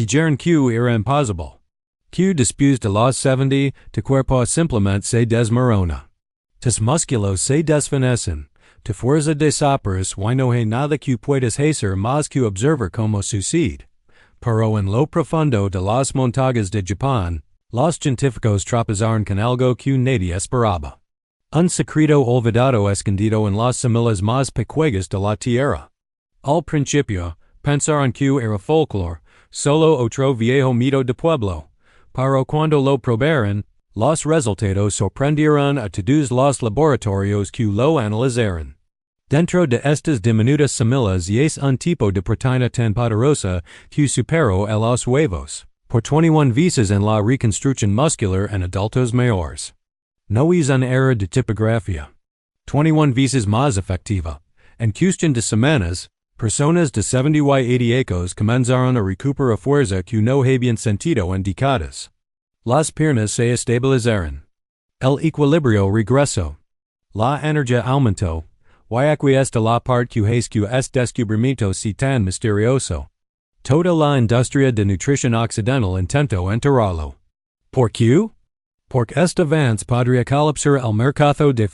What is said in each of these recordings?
Dijeron que era imposible. Que después de los 70, tu cuerpo simplemente se desmorona. Tus músculos se desvanecen. Tu fuerza desaparece y no hay nada que puedas hacer más que observar cómo sucede. Pero en lo profundo de las montañas de Japón, los científicos tropezaron con algo que nadie esperaba. Un secreto olvidado escondido en las semillas más pequeñas de la tierra. Al principio, pensaron que era folclore, solo otro viejo mito de pueblo. Pero cuando lo probaron, los resultados sorprendieron a todos los laboratorios que lo analizaron. Dentro de estas diminutas semillas es un tipo de proteína tan poderosa que superó a los huevos, por 21 veces en la reconstrucción muscular en adultos mayores. No es un error de tipografía. 21 veces más efectiva. En cuestión de semanas, personas de 70 y 80 años comenzaron a recuperar fuerza que no habían sentido en décadas. Las piernas se estabilizaron. El equilibrio regresó. La energía aumentó. Y aquí está la parte que hace que este descubrimiento sea tan misterioso. Toda la industria de nutrición occidental intentó enterrarlo. ¿Por qué? Porque este avance podría colapsar el mercado de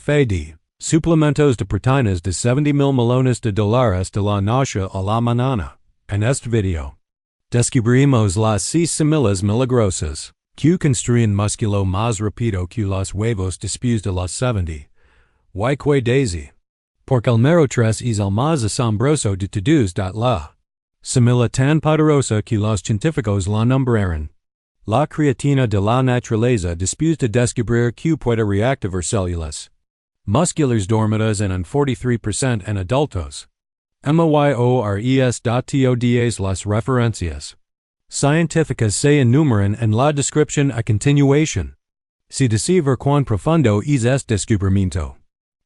suplementos de proteínas de 70,000 millones de dólares de la noche a la mañana. En este video, descubrimos las 6 semillas milagrosas que construyen músculo más rápido que los huevos después de los 70. Y que daisy. Porque el mero 3 es el más asombroso de todos. La semilla tan poderosa que los científicos la nombraron la creatina de la naturaleza después de descubrir que puede reactivar células musculares dormidas en un 43% en adultos. Todas las referencias científicas se enumeran en la descripción a continuación. Si decir cuán profundo es este descubrimiento.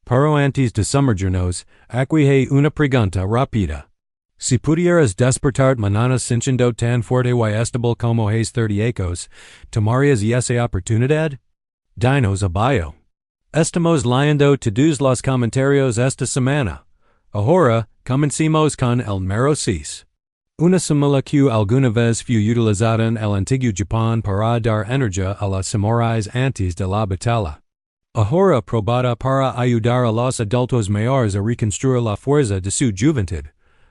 Pero antes de sumergirnos, aquí hay una pregunta rápida. Si pudieras despertar mañana sintiendo tan fuerte y estable como hace 30 años, ¿tomarías esa oportunidad? Dinos a bio. Estamos leyendo todos los comentarios esta semana. Ahora, comencemos con el mero 6. Una semilla que alguna vez fue utilizada en el antiguo Japón para dar energía a los samuráis antes de la batalla. Ahora probada para ayudar a los adultos mayores a reconstruir la fuerza de su juventud.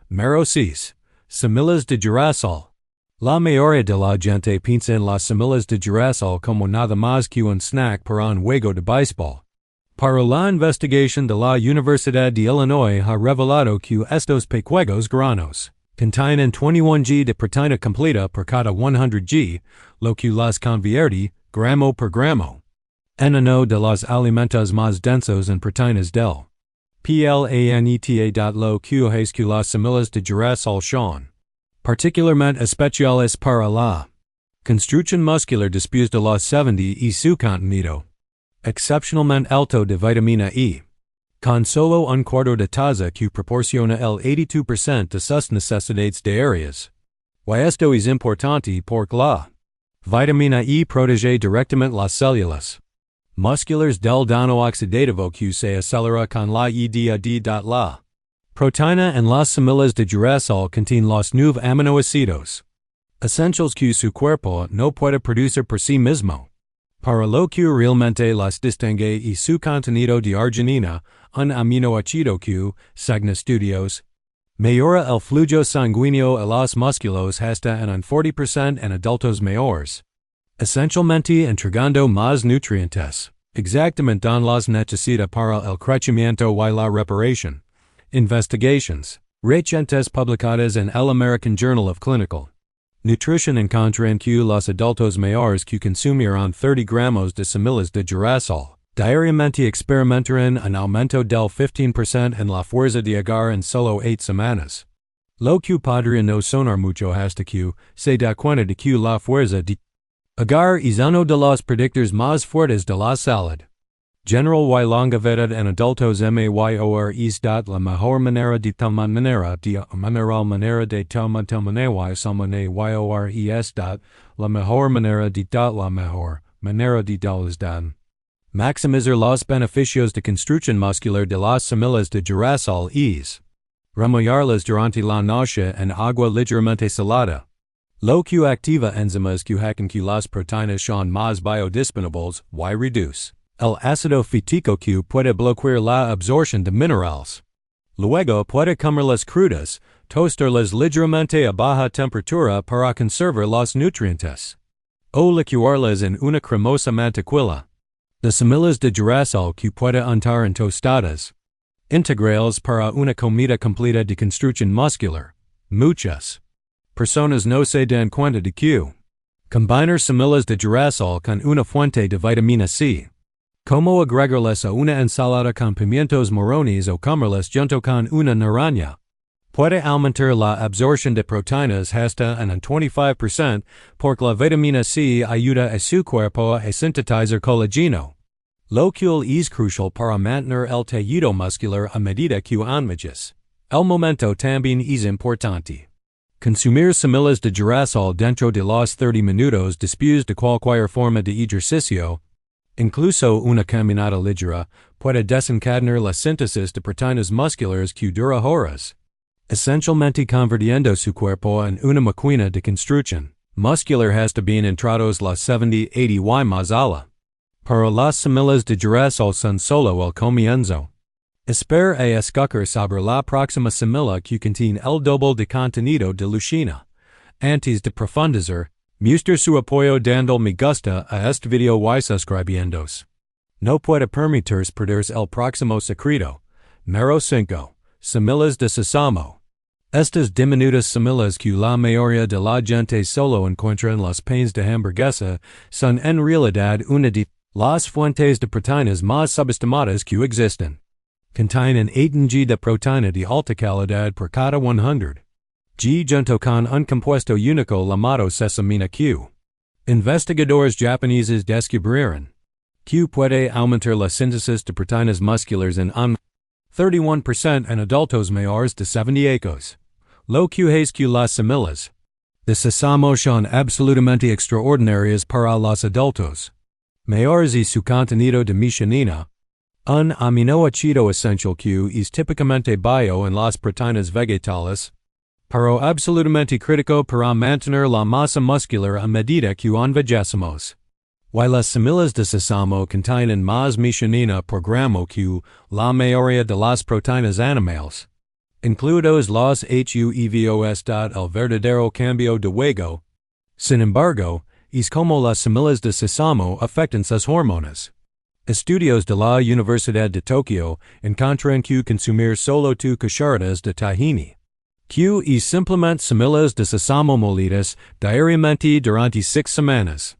Mero 6. Semillas de girasol. La mayoría de la gente piensa en las semillas de girasol como nada más que un snack para un juego de béisbol. Pero la investigación de la Universidad de Illinois ha revelado que estos pequeños granos contienen 21 g de proteína completa por cada 100 g, lo que las convierte, gramo por gramo, en uno de los alimentos más densos en proteínas del planeta. Lo que hace que las semillas de girasol son particularmente especiales para la construcción muscular después de los 70 y su contenido excepcionalmente alto de vitamina E, con solo un cuarto de taza que proporciona el 82% de sus necesidades diarias. Y esto es importante porque la vitamina E protege directamente las células musculares del daño oxidativo que se acelera con la edad. La proteína en las semillas de girasol contiene los 9 aminoácidos essentials que su cuerpo no puede producir por sí mismo. Para lo que realmente las distingue y su contenido de arginina, un aminoácido que, según estudios, mejora el flujo sanguíneo a los músculos hasta en un 40% en adultos mayores, esencialmente entregando más nutrientes, exactamente en las necesita para el crecimiento y la reparación. Investigations recientes publicadas en el American Journal of Clinical Nutrition encuentran que los adultos mayores que consumieron 30 gramos de semillas de girasol diariamente experimentaron un aumento del 15% en la fuerza de agar en solo 8 semanas. Lo que podría no sonar mucho hasta que se da cuenta de que la fuerza de agar es uno de los predictores más fuertes de la salud. General y longevidad en adultos mayor es la mejor manera de tomar manera de tomar samane yor es la mejor manera de la mejor manera de dan. Maximizar los beneficios de construcción muscular de las semillas de girasol es remojarlas durante la noche en agua ligeramente salada. Lo q activa enzimas q hacen q las proteínas son más biodisponibles, y reduce el ácido fítico q puede bloquear la absorción de minerales. Luego puede comerlas crudas, toastarlas ligeramente a baja temperatura para conservar los nutrientes. O licuarlas en una cremosa mantequilla. De semillas de girasol que puede untar en tostadas. Integrales para una comida completa de construcción muscular. Muchas personas no se dan cuenta de que combinar semillas de girasol con una fuente de vitamina C. Como agregarlas a una ensalada con pimientos morrones o comerlas junto con una naranja. Puede aumentar la absorción de proteínas hasta en un 25% porque la vitamina C ayuda a su cuerpo a sintetizar colágeno. Lo cual es crucial para mantener el tejido muscular a medida que envejeces. El momento también es importante. Consumir semillas de girasol dentro de los 30 minutos después de cualquier forma de ejercicio, incluso una caminata ligera, puede desencadenar la síntesis de proteínas musculares que dura horas, esencialmente convirtiendo su cuerpo en una máquina de construcción muscular hasta bien entrados los 70-80 y más allá. Para las semillas de girasol son solo el comienzo. Espera a escuchar sobre la próxima semilla que contiene el doble de contenido de leucina. Antes de profundizar, muestra su apoyo dando me gusta a este video y suscribiéndose. No puede permitirse perderse el próximo secreto. Número 5. Semillas de sésamo. Estas diminutas semillas que la mayoría de la gente solo encuentra en los panes de hamburguesa son en realidad una de las fuentes de proteínas más subestimadas que existen. Contienen 8 g de proteína de alta calidad por cada 100 g junto con un compuesto único llamado sesamina Q. Investigadores japoneses descubrieron Q puede aumentar la síntesis de proteínas musculares en un 31% en adultos mayores de 70 años. Lo que es que las semillas de sésamo son absolutamente extraordinarias para los adultos mayores y su contenido de metionina, un aminoácido esencial que es típicamente bajo en las proteínas vegetales, pero absolutamente crítico para mantener la masa muscular a medida que envejecemos. Y las semillas de sésamo contienen más metionina por gramo que la mayoría de las proteínas animales, incluidos los huevos. El verdadero cambio de juego, sin embargo, es como las semillas de sésamo afectan sus hormonas. Estudios de la Universidad de Tokio encuentran que consumir solo 2 cucharadas de tahini Q y simplemente semillas de sésamo molidas diariamente durante 6 semanas.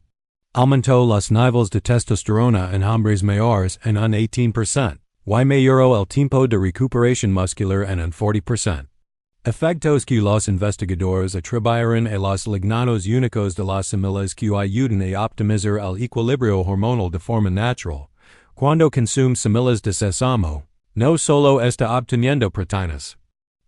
Aumentó los niveles de testosterona en hombres mayores en un 18%, y mejoró el tiempo de recuperación muscular en un 40%. Efectos que los investigadores atribuyeron a los lignanos únicos de las semillas que ayudan a optimizar el equilibrio hormonal de forma natural. Cuando consume semillas de sésamo, no solo está obteniendo proteínas.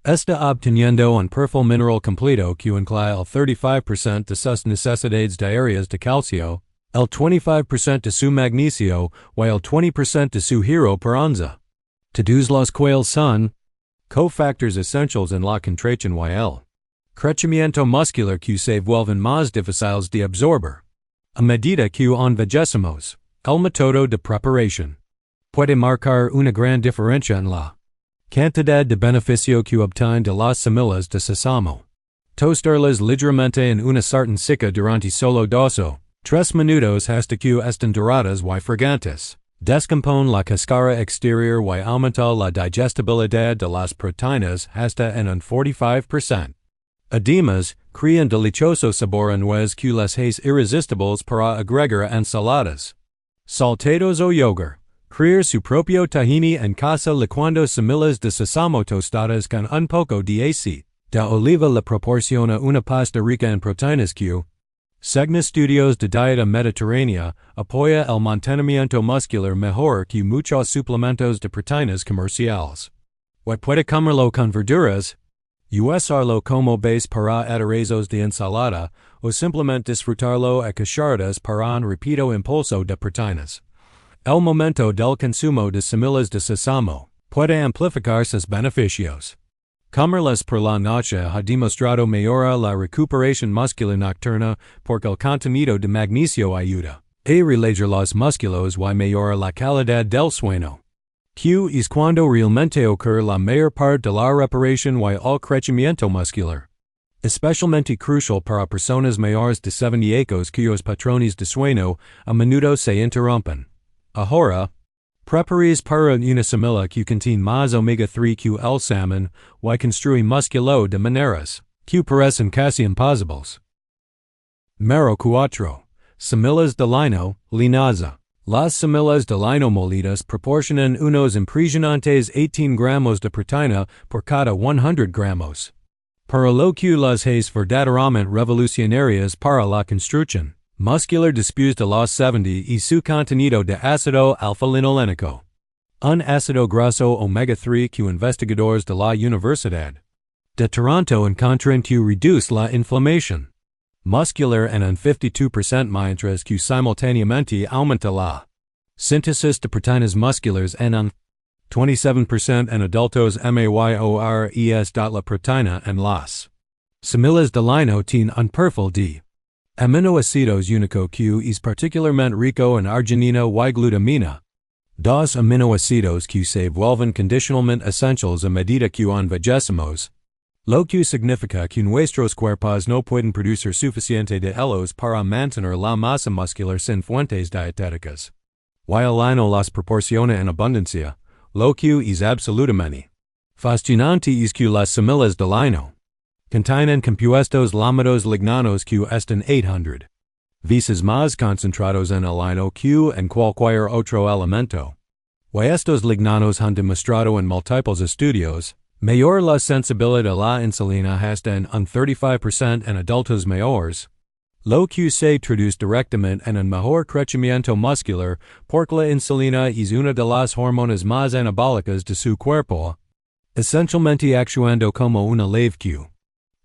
Está obteniendo un perfil mineral completo que incluye el 35% de sus necesidades diarias de calcio, el 25% de su magnesio y el 20% de su hierro por onza. Todos los cuales son cofactors esenciales en la contracción y el crecimiento muscular que se vuelven más difíciles de absorber. A medida que envejecemos, el método de preparación puede marcar una gran diferencia en la cantidad de beneficio que obtiene de las semillas de sésamo. Tostarlas ligeramente en una sartén seca durante solo 2 o 3 minutos hasta que estén doradas y fragantes. Descompone la cáscara exterior y aumenta la digestibilidad de las proteínas hasta en un 45%. Además, crean delicioso sabor en nuez que les hace irresistibles para agregar a ensaladas, salteados o yogur. Crear su propio tahini en casa licuando semillas de sésamo tostadas con un poco de aceite de oliva le proporciona una pasta rica en proteínas que, según estudios de dieta mediterránea, apoya el mantenimiento muscular mejor que muchos suplementos de proteínas comerciales. Y puede comerlo con verduras, usarlo como base para aderezos de ensalada, o simplemente disfrutarlo a cucharadas para un rápido impulso de proteínas. El momento del consumo de semillas de sésamo puede amplificar sus beneficios. Comerlas por la noche ha demostrado mejora la recuperación muscular nocturna porque el contenido de magnesio ayuda a relajar los músculos y mejora la calidad del sueño. Q es cuando realmente ocurre la mayor parte de la reparación y el crecimiento muscular. Especialmente crucial para personas mayores de 70 años cuyos patrones de sueño a menudo se interrumpen. Ahora, prepares para una semilla que contiene más omega 3 que el salmón y construye músculo de maneras que parecen casi imposibles. Número 4. Semillas de lino, linaza. Las semillas de lino molidas proporcionan unos impresionantes 18 gramos de proteína por cada 100 gramos. Para lo que las es verdaderamente revolucionarias para la construcción muscular después de los 70 y su contenido de ácido alfa-linolénico. Un ácido graso omega 3 que investigadores de la Universidad de Toronto encontraron que reduce la inflamación muscular en un 52% mientras que simultáneamente aumenta la síntesis de proteínas musculares en un 27% en adultos mayores. La proteína en las semillas de lino tiene un perfil de aminoácidos único que es particularmente rico en arginina y glutamina, dos aminoácidos que se vuelven condicionalmente esenciales a medida que envejecemos, lo que significa que nuestros cuerpos no pueden producir suficiente de ellos para mantener la masa muscular sin fuentes dietéticas. Y el lino las proporciona en abundancia, lo que es absolutamente fascinante es que las semillas de lino contienen compuestos lámidos lignanos que están 800 veces más concentrados en el lino que en cualquier otro elemento. Y estos lignanos han demostrado en múltiples estudios mayor la sensibilidad a la insulina hasta en un 35% en adultos mayores, lo que se traduce directamente en un mejor crecimiento muscular porque la insulina es una de las hormonas más anabólicas de su cuerpo, esencialmente actuando como una leve que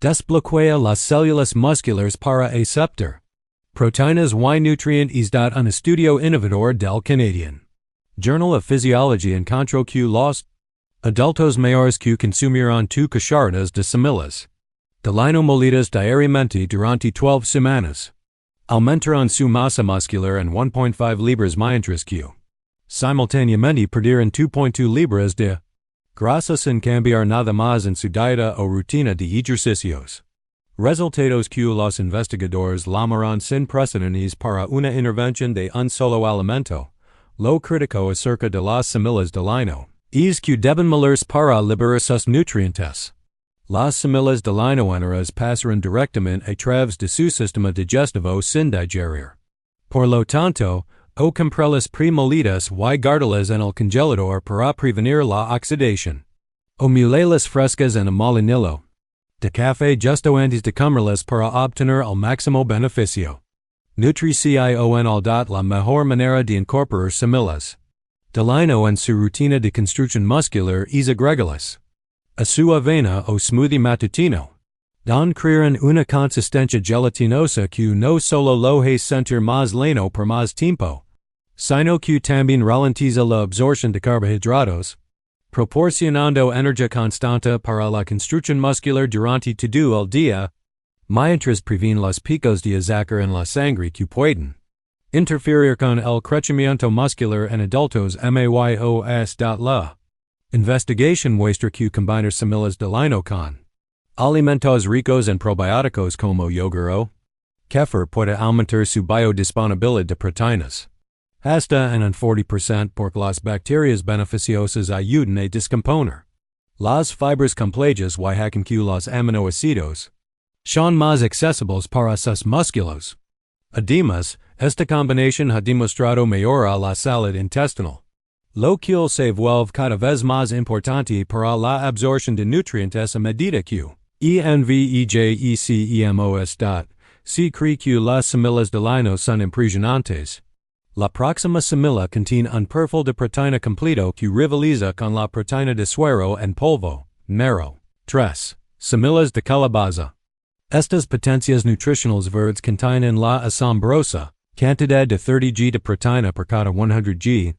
desbloquea las células musculares para aceptar proteínas y nutrientes. Un estudio innovador del Canadian Journal of Physiology encontró que los adultos mayores que consumieron 2 cucharadas de semillas de lino molidas diariamente durante 12 semanas aumentaron su masa muscular en 1.5 libras mientras que simultáneamente perdieron 2.2 libras de grasa sin cambiar nada más en su dieta o rutina de ejercicios. Resultados que los investigadores llamaron sin precedentes para una intervención de un solo alimento. Lo crítico acerca de las semillas de lino es que deben molerse para liberar sus nutrientes. Las semillas de lino enteras pasaron directamente a través de su sistema digestivo sin digerir. Por lo tanto, o comprarlas premolidas y guardarlas en el congelador para prevenir la oxidación. O molerlas frescas en un molinillo de café justo antes de comerlas para obtener el máximo beneficio. Nutrición. La mejor manera de incorporar semillas de lino en su rutina de construcción muscular es agregarlas a su avena o smoothie matutino. Don crean una consistencia gelatinosa que no solo lo hace sentir más lino por más tiempo, sino que también ralentiza la absorción de carbohidratos, proporcionando energía constante para la construcción muscular durante todo el día, mientras previene los picos de azúcar en la sangre que pueden interferir con el crecimiento muscular en adultos mayores. La investigación muestra que combinar semillas de lino con alimentos ricos en probióticos como yogur o kefir puede aumentar su biodisponibilidad de proteínas hasta en un 40% porque las bacterias beneficiosas ayudan a descomponer las fibras complejas y hacen que los aminoácidos son más accesibles para sus músculos. Además, esta combinación ha demostrado mejora la salud intestinal, lo que se vuelve cada vez más importante para la absorción de nutrientes a medida que envejecemos. Se cree que las semillas de lino son impresionantes. La próxima semilla contiene un perfil de proteína completo que rivaliza con la proteína de suero en polvo. Número 3. Semillas de calabaza. Estas potencias nutricionales verdes contienen la asombrosa cantidad de 30 g de proteína por cada 100 g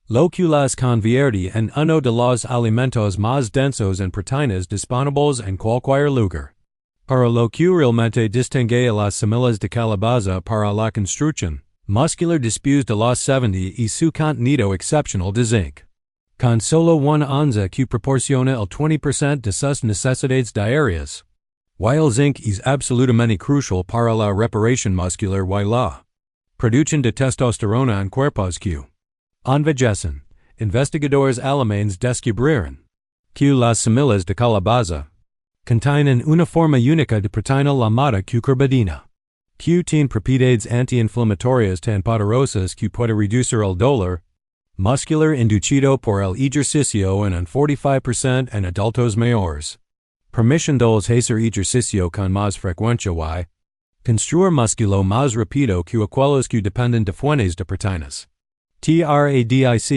Lo que las convierte en uno de los alimentos más densos en proteínas disponibles en cualquier lugar. Para lo que realmente distingue a las semillas de calabaza para la construcción muscular después de los 70 y su contenido excepcional de zinc. Con solo una onza que proporciona el 20% de sus necesidades diarias. While zinc is absolutamente crucial para la reparación muscular y la producción de testosterona en cuerpos que envejecen, investigadores alemanes descubrieron que las semillas de calabaza contienen una forma única de proteína llamada cucurbitina, que tiene propiedades anti-inflamatorias tan poderosas que puede reducir el dolor muscular inducido por el ejercicio en un 45% en adultos mayores. Permitiéndoles hacer ejercicio con más frecuencia y construir músculo más rápido que aquellos que dependen de fuentes de proteínas. Tradicionales.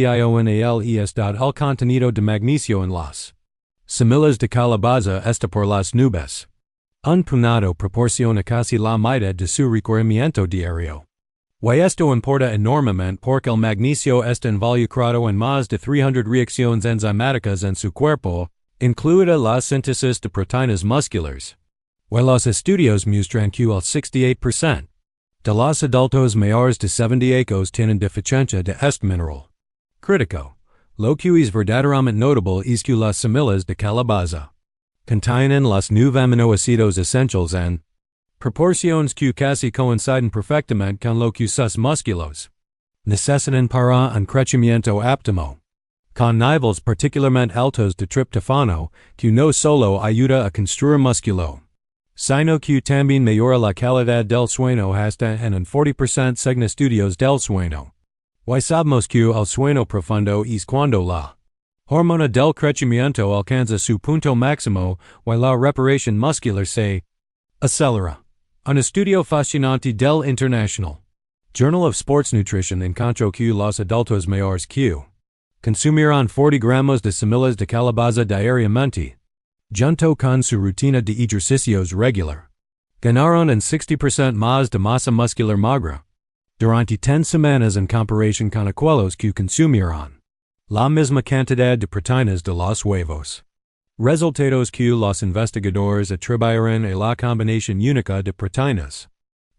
El contenido de magnesio en las semillas de calabaza está por las nubes. Un puñado proporciona casi la mitad de su requerimiento diario. Y esto importa enormemente porque el magnesio está involucrado en más de 300 reacciones enzimáticas en su cuerpo, incluida la síntesis de proteínas musculares. Y los estudios muestran que el 68% de los adultos mayores de 70 años tienen deficiencia de este mineral. Crítico. Lo que es verdaderamente notable es que las semillas de calabaza contienen los 9 aminoácidos esenciales en proporciones que casi coinciden perfectamente con lo que sus músculos necesitan para un crecimiento óptimo, con niveles particularmente altos de tryptofano que no solo ayuda a construir músculo, sino que también mejora la calidad del sueño hasta en un 40% según estudios del sueño. Y sabemos que el sueño profundo es cuando la hormona del crecimiento alcanza su punto máximo y la reparación muscular se acelera. Un estudio fascinante del International Journal of Sports Nutrition encontró que los adultos mayores que consumirán 40 gramos de semillas de calabaza diariamente, junto con su rutina de ejercicios regular, ganaron un 60% más de masa muscular magra durante 10 semanas en comparación con aquellos que consumirán la misma cantidad de proteínas de los huevos. Resultados que los investigadores atribuyeron a la combinación única de proteínas,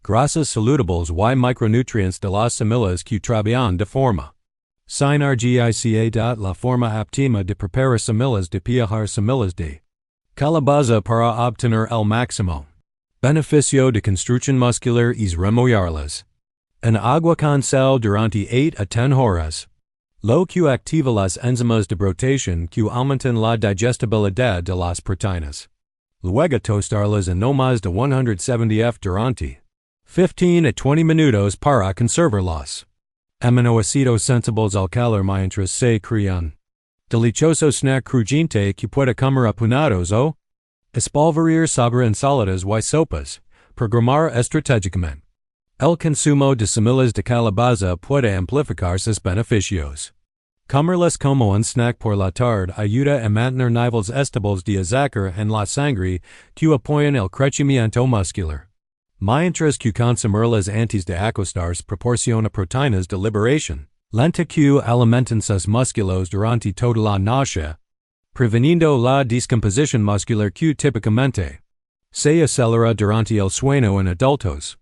grasas saludables y micronutrientes de las semillas que trabajan de forma sinergica. La forma óptima de preparar semillas de piajar semillas de calabaza para obtener el máximo beneficio de construcción muscular es removerlas en agua con sal durante 8 a 10 horas. Lo que activa las enzimas de brotación que aumentan la digestibilidad de las proteínas. Luego tostarlas en no más de 170 F durante 15 a 20 minutos para conservarlas. Aminoácidos sensibles al calor mientras se crean. Delicioso snack crujiente que puede comer a puñados o espolvorear sobre ensaladas y sopas. Programar estratégicamente. El consumo de semillas de calabaza puede amplificar sus beneficios. Comerlas como un snack por la tarde ayuda a mantener niveles estables de azúcar en la sangre que apoyan el crecimiento muscular. Mientras que consumirlas antes de acostarse proporciona proteínas de liberación lenta que alimentan sus músculos durante toda la noche, preveniendo la descomposición muscular que típicamente se acelera durante el sueño en adultos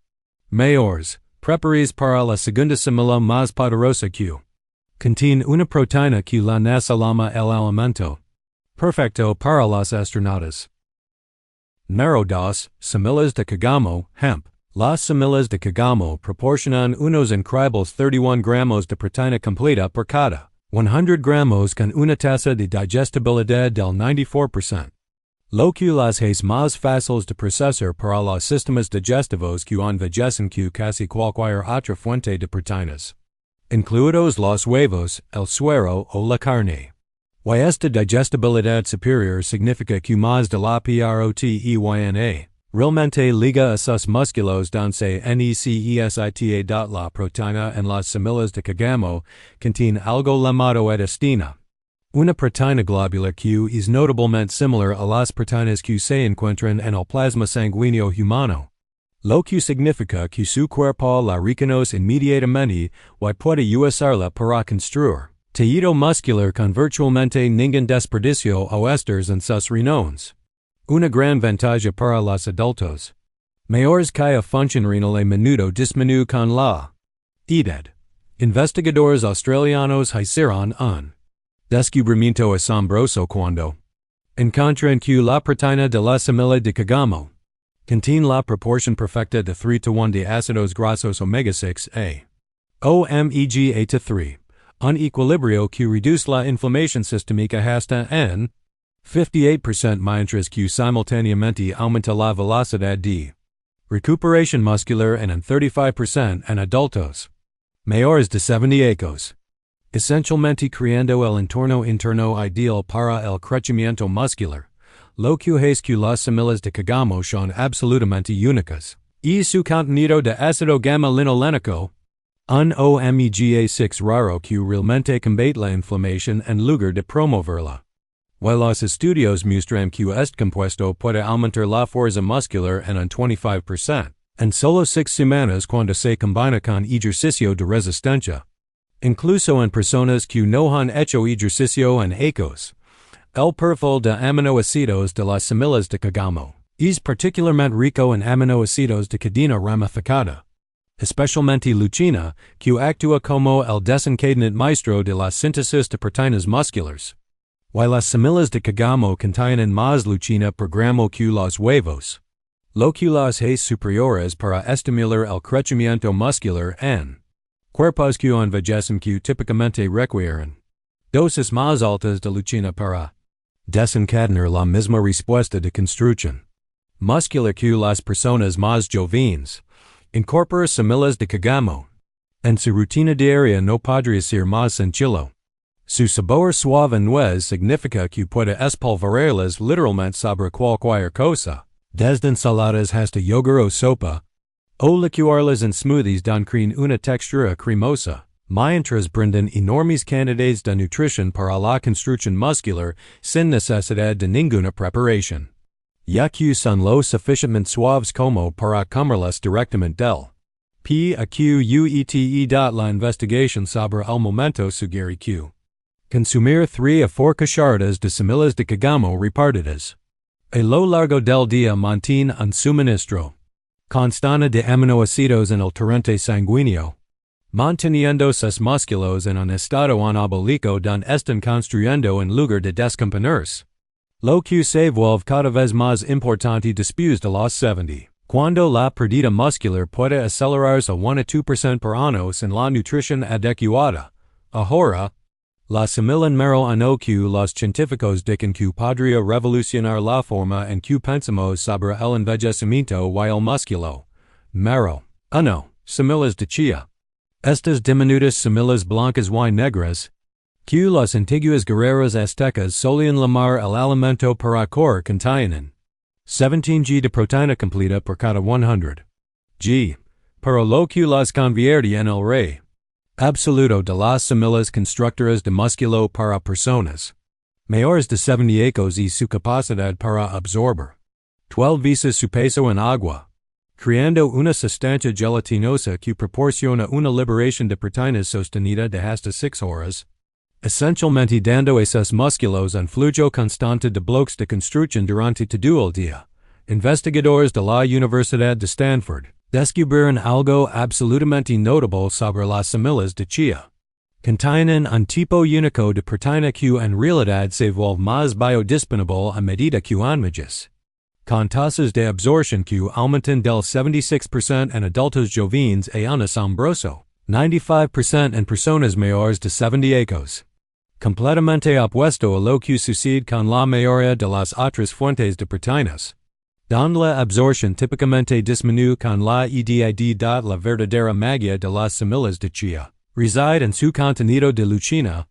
mayores. Prepares para la segunda semilla más poderosa que contiene una proteína que la NASA llama el alimento perfecto para los astronautas. Número 2. Semillas de cacao, hemp. Las semillas de cacao proporcionan unos increíbles 31 gramos de proteína completa por cada 100 gramos con una tasa de digestibilidad del 94%. Lo que las hace más fáciles de procesar para los sistemas digestivos que envejecen que casi cualquier otra fuente de proteínas, incluidos los huevos, el suero o la carne. Y esta digestibilidad superior significa que más de la proteína realmente liga a sus músculos donde necesita. La proteína en las semillas de cacao contiene algo llamado edestina. Una proteína globular que es notablemente similar a las proteínas que se encuentran en el plasma sanguíneo humano, lo que significa que su cuerpo la reconoce inmediatamente y puede usarla para construir Tejido muscular con virtualmente ningún desperdicio o esters en sus riñones. Una gran ventaja para los adultos. Mayores que función renal a menudo disminuye con la edad. Investigadores australianos hicieron un descubrimiento asombroso cuando encontraron que la proteína de la semilla de cagamo contiene la proporción perfecta de 3:1 de ácidos grasos omega 6a. omega-3, un equilibrio que reduce la inflamación sistémica hasta en 58% mientras que simultáneamente aumenta la velocidad de recuperación muscular en 35% en adultos mayores de 70 años. Esencialmente creando el entorno interno ideal para el crecimiento muscular, lo que es que las semillas de cagamo son absolutamente únicas. Y su contenido de ácido gamma-linolénico, un omega-6 raro que realmente combate la inflamación en lugar de promoverla. While los estudios muestran que este compuesto puede aumentar la fuerza muscular en un 25%, en solo 6 semanas cuando se combina con ejercicio de resistencia. Incluso en personas que no han hecho ejercicio en años. El perfil de aminoácidos de las semillas de cagamo es particularmente rico en aminoácidos de cadena ramificada, especialmente leucina, que actúa como el desencadenante maestro de la síntesis de proteínas musculares. While las semillas de cagamo contienen más leucina por gramo que los huevos, lo que las es superiores para estimular el crecimiento muscular en cuerpos que envejecen que típicamente requieren dosis más altas de leucina para desencadenar la misma respuesta de construcción muscular que las personas más jóvenes. Incorpora semillas de cagamo en su rutina diaria no podría ser más sencillo. Su sabor suave y nuez significa que puede espolvorearlas literalmente sobre cualquier cosa, desde ensaladas hasta yogur o sopa, o licuarlas en smoothies don crean una textura cremosa, mientras brindan enormes cantidades de nutrición para la construcción muscular sin necesidad de ninguna preparación. Ya que son lo suficientemente suaves como para comerlas directamente del PAQUETE. La investigación sobre el momento sugiere que consumir 3 a 4 cucharadas de semillas de cagamo repartidas a lo largo del día mantiene un suministro constante de aminoácidos en el torrente sanguíneo, manteniendo sus músculos en un estado anabólico donde están construyendo en lugar de descomponerse. Lo que se vuelve cada vez más importante después de los 70, cuando la pérdida muscular puede acelerarse a 1 a 2% por año sin la nutrición adecuada. Ahora, la semilla número 1 que los científicos dicen que podría revolucionar la forma en que pensamos sobre el envejecimiento y el músculo. Número 1. Semillas de chía. Estas diminutas semillas blancas y negras, que los antiguos guerreros aztecas solían llamar el alimento para correr, contienen 17 g de proteína completa por cada 100 g, pero lo que las convierte en el rey absoluto de las semillas constructoras de músculo para personas mayores de 70 años y su capacidad para absorber 12 veces su peso en agua, creando una sustancia gelatinosa que proporciona una liberación de proteínas sostenida de hasta 6 horas, esencialmente dando a sus músculos un flujo constante de bloques de construcción durante todo el día. Investigadores de la Universidad de Stanford descubrieron algo absolutamente notable sobre las semillas de chía. Contienen un tipo único de proteína que en realidad se vuelve más biodisponible a medida que envejece, con tasas de absorción que aumentan del 76% en adultos jóvenes a un asombroso 95% en personas mayores de 70 años. Completamente opuesto a lo que sucede con la mayoría de las otras fuentes de proteínas, donde la absorción típicamente disminuye con la edad. La verdadera magia de las semillas de chía reside en su contenido de leucina,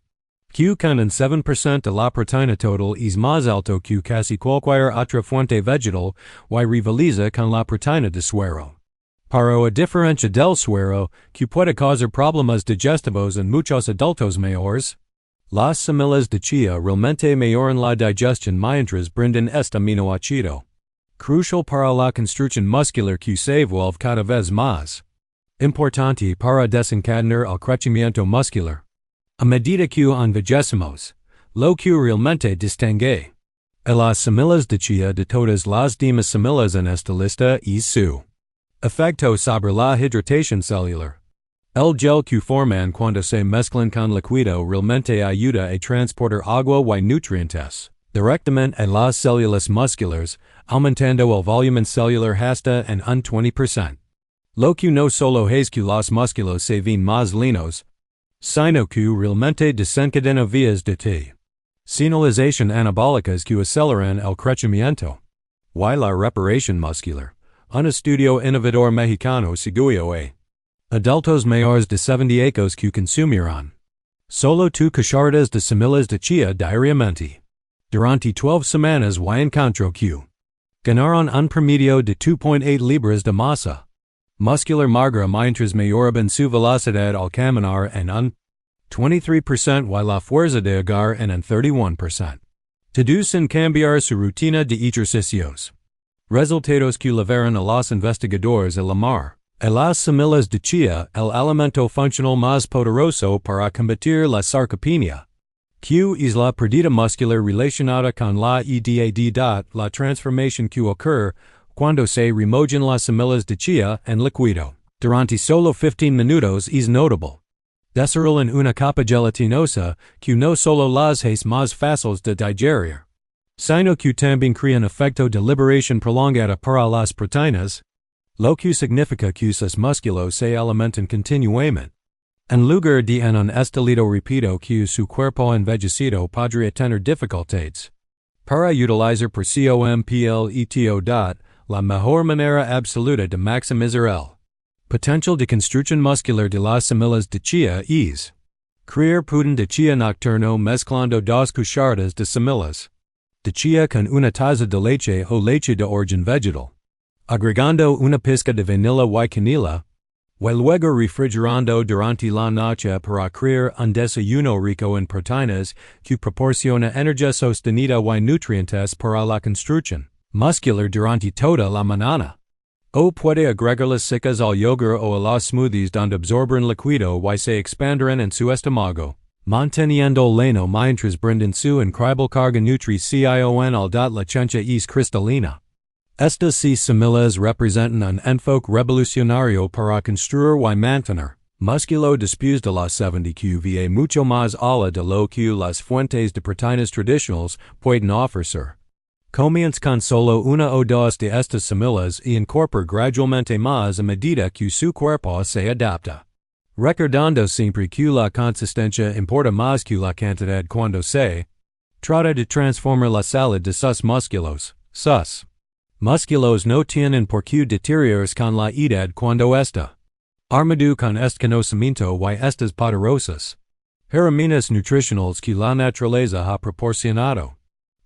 que con un 7% de la proteína total es más alto que casi cualquier otra fuente vegetal y rivaliza con la proteína de suero. Pero a diferencia del suero, que puede causar problemas digestivos en muchos adultos mayores, las semillas de chía realmente mejoran la digestión mientras brindan este aminoácido, crucial para la construcción muscular que se vuelve cada vez más importante para desencadenar el crecimiento muscular. A medida que en vigésimos, lo que realmente distingue. A las semillas de chia de todas las demás semillas en esta lista y su efecto sobre la hidratación celular. El gel que forman cuando se mezclan con líquido realmente ayuda a transportar agua y nutrientes directamente a las células musculares, aumentando el volumen celular hasta en un 20%. Lo que no solo es que los músculos se ven más leanos, sino que realmente desencadenan vías de T. Señalización anabólicas que aceleran el crecimiento. Y la reparación muscular. Un estudio innovador mexicano siguió a adultos mayores de 70 años que consumirán solo 2 cucharadas de semillas de chia diariamente. Durante 12 semanas y encontró que ganaron un promedio de 2.8 libras de masa muscular magra mientras mejoraban su velocidad al caminar en un 23% y la fuerza de agarre en un 31%. Todos sin cambiar su rutina de ejercicios. Resultados que llevaron a los investigadores a llamar a las semillas de chia el alimento funcional más poderoso para combatir la sarcopenia, que es la pérdida muscular relacionada con la edad, la transformación que ocurre cuando se remojan las semillas de chia en líquido. Durante solo 15 minutos es notable. Desarrollan una capa gelatinosa que no solo las hace más fáciles de digerir, sino que también crean efecto de liberación prolongada para las proteínas, lo que significa que sus músculos se alimentan continuamente. En lugar de en un estilo rápido que su cuerpo envejecido podría tener dificultades para utilizar por completo. La mejor manera absoluta de maximizar el potencial de construcción muscular de las semillas de chia es crear pudín de chia nocturno mezclando 2 cucharadas de semillas de chia con una taza de leche o leche de origen vegetal, agregando una pizca de vanilla y canela, y luego refrigerando durante la noche para crear un desayuno rico en proteínas que proporciona energía sostenida y nutrientes para la construcción muscular durante toda la mañana. O puede agregarlas secas al yogur o a los smoothies donde absorben líquido y se expandirán en su estómago, manteniendo leno mientras brindan su increíble carga nutrición al la ciencia es cristalina. Estas semillas representan un enfoque revolucionario para construir y mantener músculo después de las 70 que va mucho más allá de lo que las fuentes de proteínas tradicionales pueden ofrecer. Comienza con solo 1 o 2 de estas semillas y incorpora gradualmente más a medida que su cuerpo se adapta. Recordando siempre que la consistencia importa más que la cantidad cuando se trata de transformar la salud de sus músculos. Sus músculos no tienen por qué deteriorarse con la edad cuando está armado con este conocimiento y estas poderosas herramientas nutricionales que la naturaleza ha proporcionado.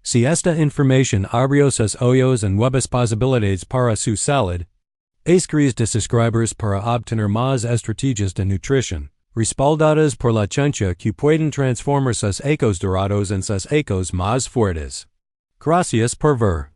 Si esta información abrió sus ojos en nuevas posibilidades para su salud, escribes de suscribers para obtener más estrategias de nutrición, respaldadas por la ciencia que pueden transformar sus ecos dorados en sus ecos más fuertes. Gracias por ver.